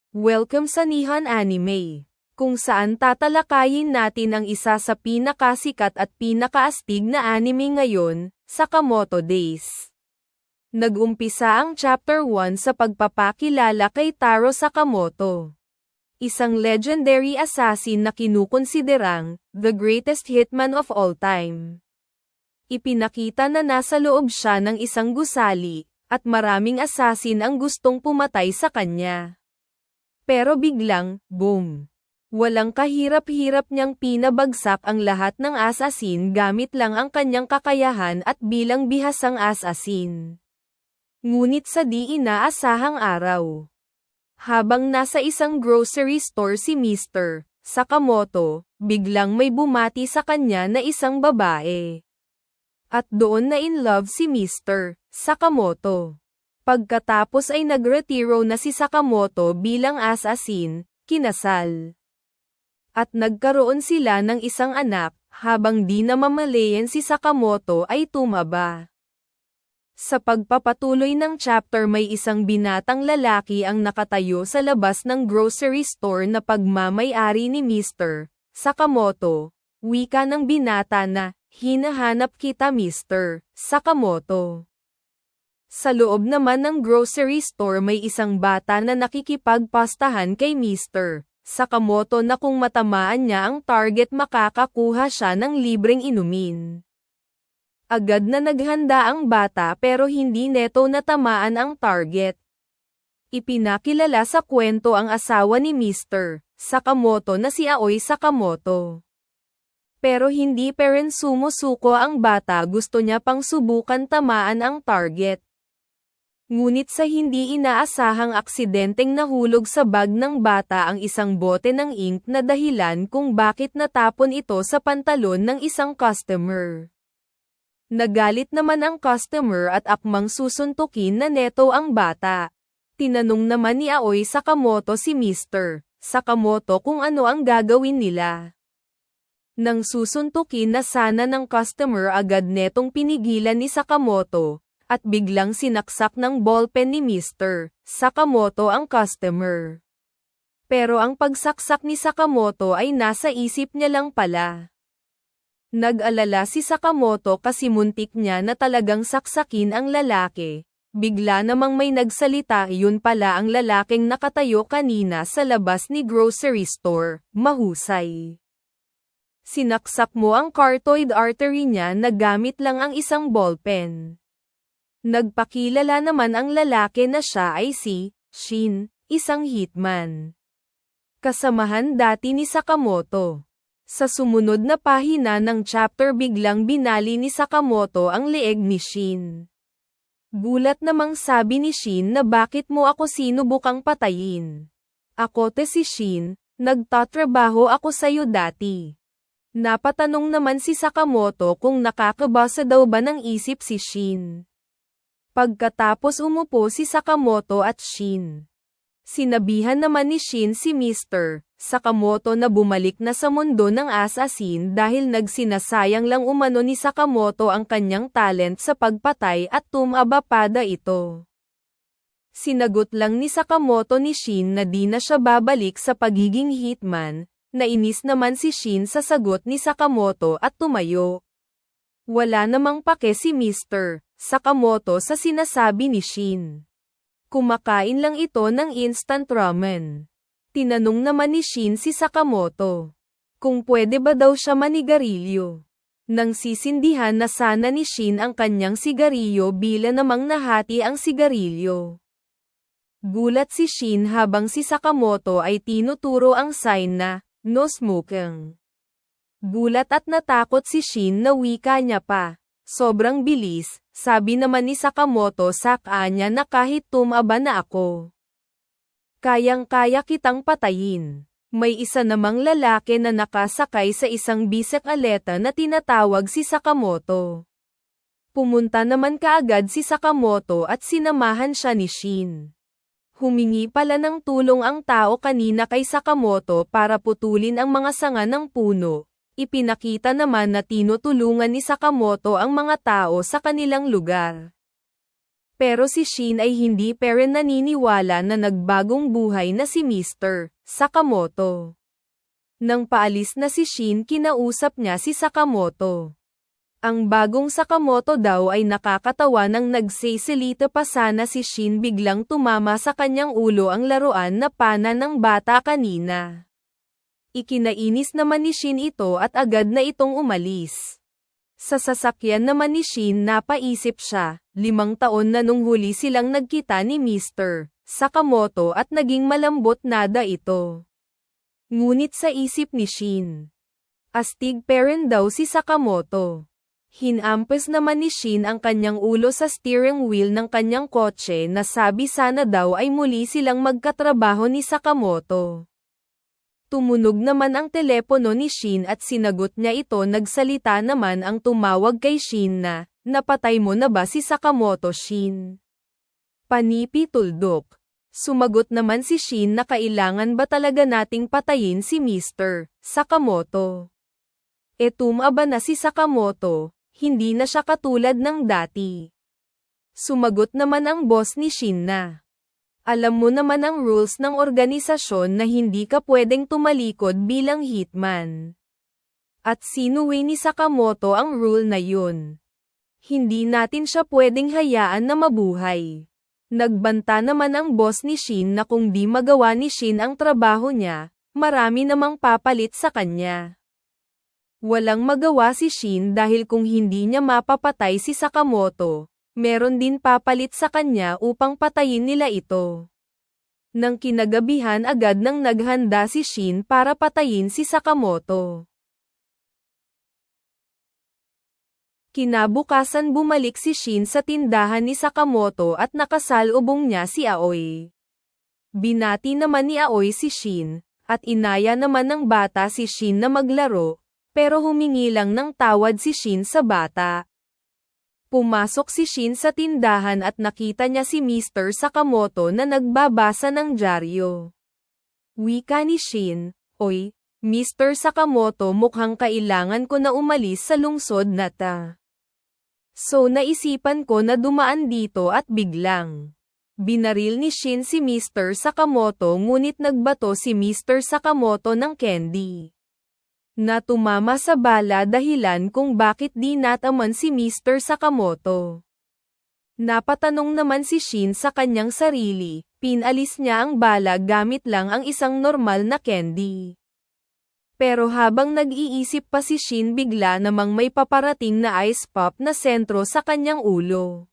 Welcome sa Nihon Anime, kung saan tatalakayin natin ang isa sa pinakasikat at pinakaastig na anime ngayon, Sakamoto Days. Nag-umpisa ang Chapter 1 sa pagpapakilala kay Taro Sakamoto, isang legendary assassin na kinukonsiderang the greatest hitman of all time. Ipinakita na nasa loob siya ng isang gusali, at maraming assassin ang gustong pumatay sa kanya. Pero biglang, boom! Walang kahirap-hirap niyang pinabagsak ang lahat ng assassin gamit lang ang kanyang kakayahan at bilang bihasang assassin. Ngunit sa di inaasahang araw, habang nasa isang grocery store si Mr. Sakamoto, biglang may bumati sa kanya na isang babae. At doon na in love si Mr. Sakamoto. Pagkatapos ay nagretiro na si Sakamoto bilang assassin, kinasal. At nagkaroon sila ng isang anak, habang di namamalayan si Sakamoto ay tumaba. Sa pagpapatuloy ng chapter may isang binatang lalaki ang nakatayo sa labas ng grocery store na pagmamay-ari ni Mr. Sakamoto. Wika ng binata na, "Hinahanap kita Mr. Sakamoto." Sa loob naman ng grocery store may isang bata na nakikipagpastahan kay Mr. Sakamoto na kung matamaan niya ang target makakakuha siya ng libreng inumin. Agad na naghanda ang bata pero hindi neto natamaan ang target. Ipinakilala sa kwento ang asawa ni Mr. Sakamoto na si Aoi Sakamoto. Pero hindi pa rin sumusuko ang bata, gusto niya pang subukan tamaan ang target. Ngunit sa hindi inaasahang aksidenteng nahulog sa bag ng bata ang isang bote ng ink na dahilan kung bakit natapon ito sa pantalon ng isang customer. Nagalit naman ang customer at akmang susuntukin na neto ang bata. Tinanong naman ni Aoi Sakamoto si Mr. Sakamoto kung ano ang gagawin nila. Nang susuntukin na sana ng customer, agad netong pinigilan ni Sakamoto, at biglang sinaksak ng ballpen ni Mr. Sakamoto ang customer. Pero ang pagsaksak ni Sakamoto ay nasa isip niya lang pala. Nag-alala si Sakamoto kasi muntik niya na talagang saksakin ang lalaki. Bigla namang may nagsalita, yun pala ang lalaking nakatayo kanina sa labas ni grocery store. Mahusay. Sinaksak mo ang carotid artery niya na gamit lang ang isang ballpen. Nagpakilala naman ang lalaki na siya ay si Shin, isang hitman. Kasamahan dati ni Sakamoto. Sa sumunod na pahina ng chapter biglang binali ni Sakamoto ang leeg ni Shin. Gulat namang sabi ni Shin na bakit mo ako sinubukang patayin. Ako si Shin, nagtatrabaho ako sa'yo dati. Napatanong naman si Sakamoto kung nakakabasa daw ba ng isip si Shin. Pagkatapos umupo si Sakamoto at Shin. Sinabihan naman ni Shin si Mr. Sakamoto na bumalik na sa mundo ng assassin dahil nagsinasayang lang umano ni Sakamoto ang kanyang talent sa pagpatay at tumabapada ito. Sinagot lang ni Sakamoto ni Shin na di na siya babalik sa pagiging hitman. Nainis naman si Shin sa sagot ni Sakamoto at tumayo. Wala namang pake si Mr. Sakamoto sa sinasabi ni Shin. Kumakain lang ito ng instant ramen. Tinanong naman ni Shin si Sakamoto kung pwede ba daw siya manigarilyo. Nang sisindihan na sana ni Shin ang kanyang sigarilyo bila namang nahati ang sigarilyo. Gulat si Shin habang si Sakamoto ay tinuturo ang sign na no smoking. Gulat at natakot si Shin na wika niya pa. Sobrang bilis, sabi naman ni Sakamoto sa kanya na kahit tumaba na ako, kayang-kaya kitang patayin. May isa namang lalaki na nakasakay sa isang bisikleta na tinatawag si Sakamoto. Pumunta naman kaagad si Sakamoto at sinamahan siya ni Shin. Humingi pala ng tulong ang tao kanina kay Sakamoto para putulin ang mga sanga ng puno. Ipinakita naman na tinutulungan ni Sakamoto ang mga tao sa kanilang lugar. Pero si Shin ay hindi pa rin naniniwala na nagbagong buhay na si Mr. Sakamoto. Nang paalis na si Shin, kinausap niya si Sakamoto. Ang bagong Sakamoto daw ay nakakatawa. Nang nagsisilita pa sana si Shin, biglang tumama sa kanyang ulo ang laruan na pana ng bata kanina. Ikinainis naman ni Shin ito at agad na itong umalis. Sa sasakyan naman ni Shin, napaisip siya, 5 taon na nung huli silang nagkita ni Mr. Sakamoto at naging malambot nada ito. Ngunit sa isip ni Shin, astig pa rin daw si Sakamoto. Hinampas naman ni Shin ang kanyang ulo sa steering wheel ng kanyang kotse na sabi sana daw ay muli silang magkatrabaho ni Sakamoto. Tumunog naman ang telepono ni Shin at sinagot niya ito. Nagsalita naman ang tumawag kay Shin na, "Napatay mo na ba si Sakamoto, Shin?" Panipi tuldok. Sumagot naman si Shin na kailangan ba talaga nating patayin si Mr. Sakamoto? Tumaba na si Sakamoto. Hindi na siya katulad ng dati. Sumagot naman ang boss ni Shin na, "Alam mo naman ang rules ng organisasyon na hindi ka pwedeng tumalikod bilang hitman." At sinuwi ni Sakamoto ang rule na yun. Hindi natin siya pwedeng hayaan na mabuhay. Nagbanta naman ang boss ni Shin na kung di magawa ni Shin ang trabaho niya, marami namang papalit sa kanya. Walang magawa si Shin dahil kung hindi niya mapapatay si Sakamoto, meron din papalit sa kanya upang patayin nila ito. Nang kinagabihan, agad nang naghanda si Shin para patayin si Sakamoto. Kinabukasan bumalik si Shin sa tindahan ni Sakamoto at nakasalubong niya si Aoi. Binati naman ni Aoi si Shin, at inaya naman ng bata si Shin na maglaro. Pero humingi lang ng tawad si Shin sa bata. Pumasok si Shin sa tindahan at nakita niya si Mr. Sakamoto na nagbabasa ng dyaryo. Wika ni Shin, "Oy, Mr. Sakamoto, mukhang kailangan ko na umalis sa lungsod na ta. So naisipan ko na dumaan dito at biglang." Binaril ni Shin si Mr. Sakamoto, ngunit nagbato si Mr. Sakamoto ng candy na tumama sa bala, dahilan kung bakit di nataman si Mr. Sakamoto. Napatanong naman si Shin sa kanyang sarili, pinalis niya ang bala gamit lang ang isang normal na candy. Pero habang nag-iisip pa si Shin, bigla namang may paparating na ice pop na sentro sa kanyang ulo.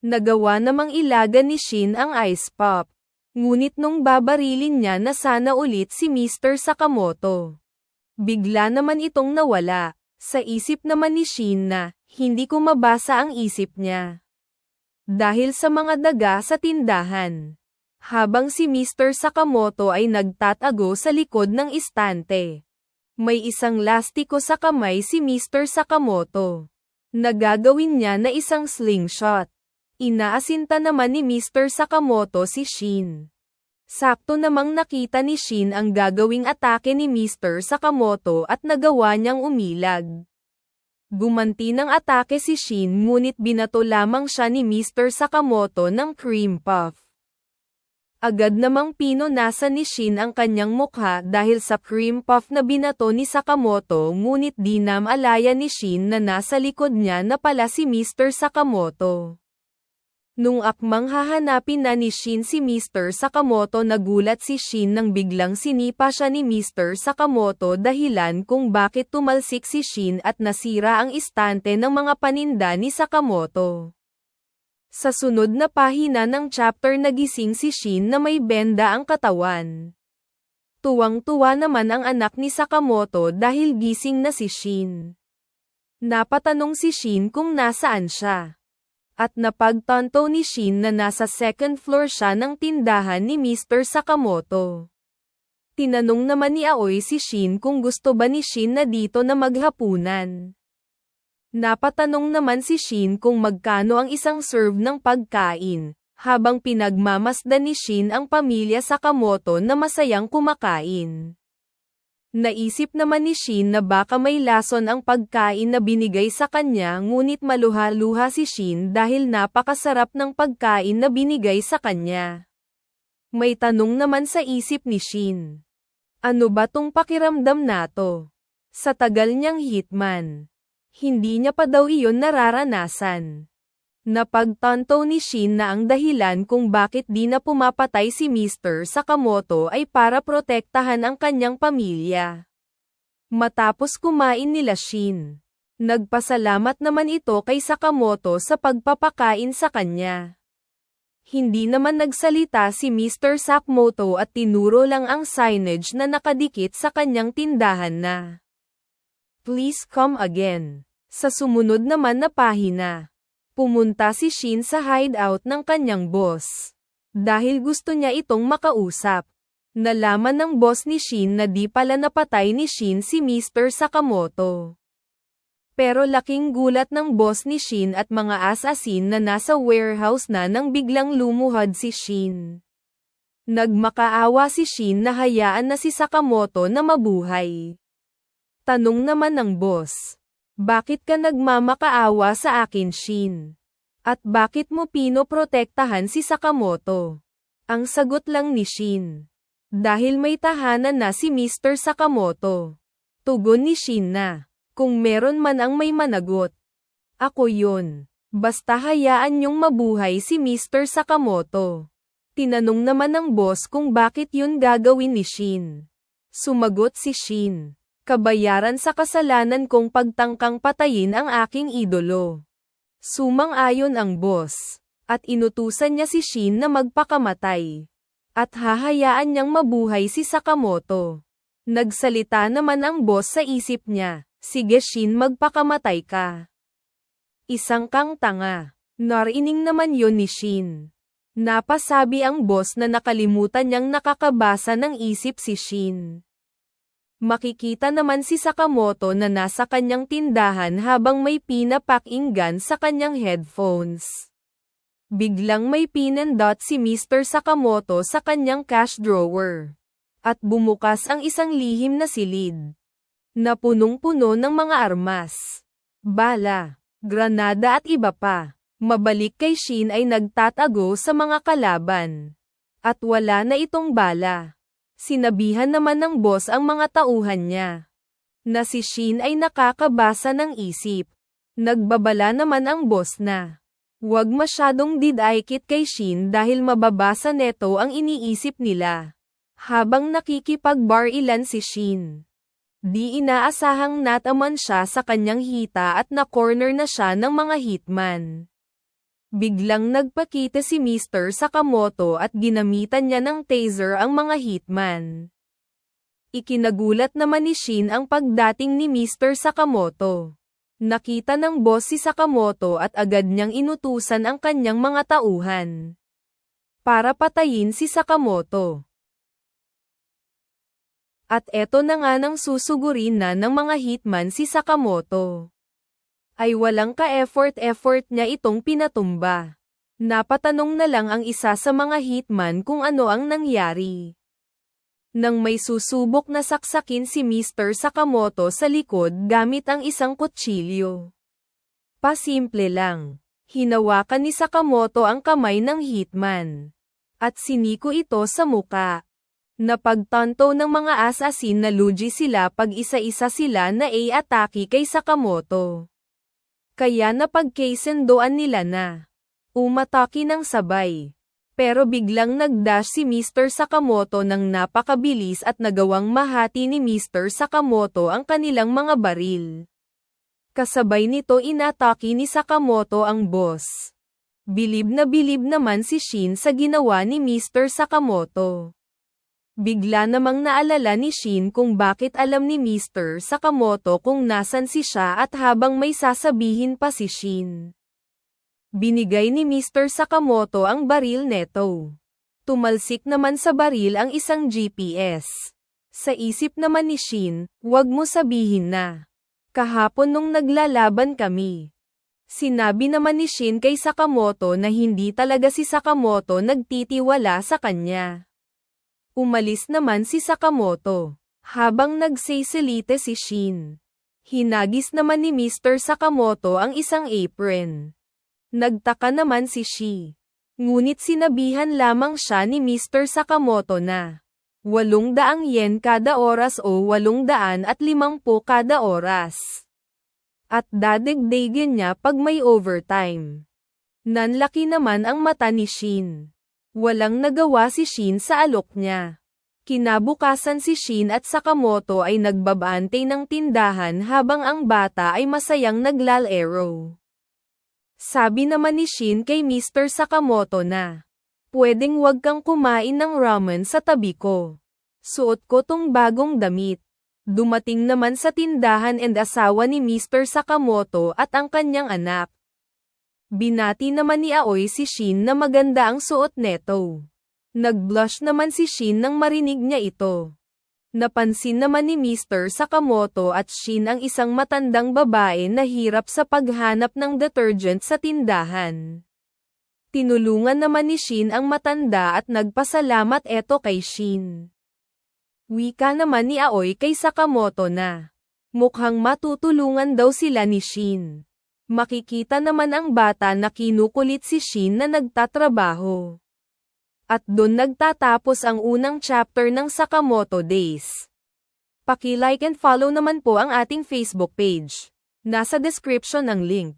Nagawa namang ilagan ni Shin ang ice pop. Ngunit nung babarilin niya na sana ulit si Mr. Sakamoto, bigla naman itong nawala. Sa isip naman ni Shin na, hindi ko mabasa ang isip niya. Dahil sa mga daga sa tindahan. Habang si Mr. Sakamoto ay nagtatago sa likod ng istante. May isang lastiko sa kamay si Mr. Sakamoto. Nagagawin niya na isang slingshot. Inaasinta naman ni Mr. Sakamoto si Shin. Sakto namang nakita ni Shin ang gagawing atake ni Mr. Sakamoto at nagawa niyang umilag. Gumanti ng atake si Shin, ngunit binato lamang siya ni Mr. Sakamoto ng cream puff. Agad namang pinunasan ni Shin ang kanyang mukha dahil sa cream puff na binato ni Sakamoto, ngunit di namalaya ni Shin na nasa likod niya na pala si Mr. Sakamoto. Nung akmang hahanapin na ni Shin si Mr. Sakamoto, nagulat si Shin nang biglang sinipa siya ni Mr. Sakamoto, dahilan kung bakit tumalsik si Shin at nasira ang istante ng mga paninda ni Sakamoto. Sa sunod na pahina ng chapter, nagising si Shin na may benda ang katawan. Tuwang-tuwa naman ang anak ni Sakamoto dahil gising na si Shin. Napatanong si Shin kung nasaan siya. At napagtanto ni Shin na nasa second floor siya ng tindahan ni Mr. Sakamoto. Tinanong naman ni Aoi si Shin kung gusto ba ni Shin na dito na maghapunan. Napatanong naman si Shin kung magkano ang isang serve ng pagkain, habang pinagmamasdan ni Shin ang pamilya Sakamoto na masayang kumakain. Naisip naman ni Shin na baka may lason ang pagkain na binigay sa kanya, ngunit maluha-luha si Shin dahil napakasarap ng pagkain na binigay sa kanya. May tanong naman sa isip ni Shin. Ano ba tong pakiramdam na to? Sa tagal niyang hitman, hindi niya pa daw iyon nararanasan. Napagtanto ni Shin na ang dahilan kung bakit di na pumapatay si Mr. Sakamoto ay para protektahan ang kanyang pamilya. Matapos kumain nila Shin, nagpasalamat naman ito kay Sakamoto sa pagpapakain sa kanya. Hindi naman nagsalita si Mr. Sakamoto at tinuro lang ang signage na nakadikit sa kanyang tindahan na "Please come again." Sa sumunod naman na pahina, pumunta si Shin sa hideout ng kanyang boss. Dahil gusto niya itong makausap. Nalaman ng boss ni Shin na di pala napatay ni Shin si Mr. Sakamoto. Pero laking gulat ng boss ni Shin at mga assassin na nasa warehouse na nang biglang lumuhod si Shin. Nagmakaawa si Shin na hayaan na si Sakamoto na mabuhay. Tanong naman ng boss, bakit ka nagmamakaawa sa akin, Shin? At bakit mo pinoprotektahan si Sakamoto? Ang sagot lang ni Shin, dahil may tahanan na si Mr. Sakamoto. Tugon ni Shin na, kung meron man ang may managot, ako yun. Basta hayaan niyong mabuhay si Mr. Sakamoto. Tinanong naman ng boss kung bakit yun gagawin ni Shin. Sumagot si Shin, kabayaran sa kasalanan kong pagtangkang patayin ang aking idolo. Sumang-ayon ang boss, at inutusan niya si Shin na magpakamatay. At hahayaan niyang mabuhay si Sakamoto. Nagsalita naman ang boss sa isip niya, sige Shin, magpakamatay ka. Isang kang tanga. Narinig naman yun ni Shin. Napasabi ang boss na nakalimutan niyang nakakabasa ng isip si Shin. Makikita naman si Sakamoto na nasa kanyang tindahan habang may pinapakinggan sa kanyang headphones. Biglang may pinindot si Mr. Sakamoto sa kanyang cash drawer. At bumukas ang isang lihim na silid, na punong-puno ng mga armas, bala, granada at iba pa. Mabalik kay Shin ay nagtatago sa mga kalaban. At wala na itong bala. Sinabihan naman ng boss ang mga tauhan niya na si Shin ay nakakabasa ng isip. Nagbabala naman ang boss na huwag masyadong didikit kay Shin dahil mababasa neto ang iniisip nila. Habang nakikipag-barilan si Shin, di inaasahang nataman siya sa kanyang hita at na-corner na siya ng mga hitman. Biglang nagpakita si Mr. Sakamoto at ginamitan niya ng taser ang mga hitman. Ikinagulat naman ni Shin ang pagdating ni Mr. Sakamoto. Nakita ng boss si Sakamoto at agad niyang inutusan ang kanyang mga tauhan para patayin si Sakamoto. At eto na nga nang susugurin na ng mga hitman si Sakamoto. Ay walang ka-effort niya itong pinatumba. Napatanong na lang ang isa sa mga hitman kung ano ang nangyari. Nang may susubok na saksakin si Mr. Sakamoto sa likod gamit ang isang kutsilyo. Pasimple lang. Hinawakan ni Sakamoto ang kamay ng hitman. At siniko ito sa muka. Napagtanto ng mga assassin na lugi sila pag isa-isa sila na atake kay Sakamoto. Kaya napagkasunduan nila na umatake ng sabay. Pero biglang nagdash si Mr. Sakamoto ng napakabilis at nagawang mahati ni Mr. Sakamoto ang kanilang mga baril. Kasabay nito inatake ni Sakamoto ang boss. Bilib naman si Shin sa ginawa ni Mr. Sakamoto. Bigla namang naalala ni Shin kung bakit alam ni Mr. Sakamoto kung nasan si siya at habang may sasabihin pa si Shin. Binigay ni Mr. Sakamoto ang baril neto. Tumalsik naman sa baril ang isang GPS. Sa isip naman ni Shin, wag mo sabihin na kahapon nung naglalaban kami. Sinabi naman ni Shin kay Sakamoto na hindi talaga si Sakamoto nagtitiwala sa kanya. Umalis naman si Sakamoto. Habang nagsisilite si Shin, hinagis naman ni Mr. Sakamoto ang isang apron. Nagtaka naman si Shi. Ngunit sinabihan lamang siya ni Mr. Sakamoto na 800 yen kada oras o 850 kada oras. At dadagdagan niya pag may overtime. Nanlaki naman ang mata ni Shin. Walang nagawa si Shin sa alok niya. Kinabukasan si Shin at Sakamoto ay nagbabantay ng tindahan habang ang bata ay masayang naglalaro. Sabi naman ni Shin kay Mr. Sakamoto na, "Pwedeng wag kang kumain ng ramen sa tabi ko. Suot ko tong bagong damit." Dumating naman sa tindahan and asawa ni Mr. Sakamoto at ang kanyang anak. Binati naman ni Aoi si Shin na maganda ang suot neto. Nag-blush naman si Shin nang marinig niya ito. Napansin naman ni Mr. Sakamoto at Shin ang isang matandang babae na hirap sa paghanap ng detergent sa tindahan. Tinulungan naman ni Shin ang matanda at nagpasalamat eto kay Shin. Wika naman ni Aoi kay Sakamoto na mukhang matutulungan daw sila ni Shin. Makikita naman ang bata na kinukulit si Shin na nagtatrabaho. At doon nagtatapos ang unang chapter ng Sakamoto Days. Paki-like and follow naman po ang ating Facebook page. Nasa description ang link.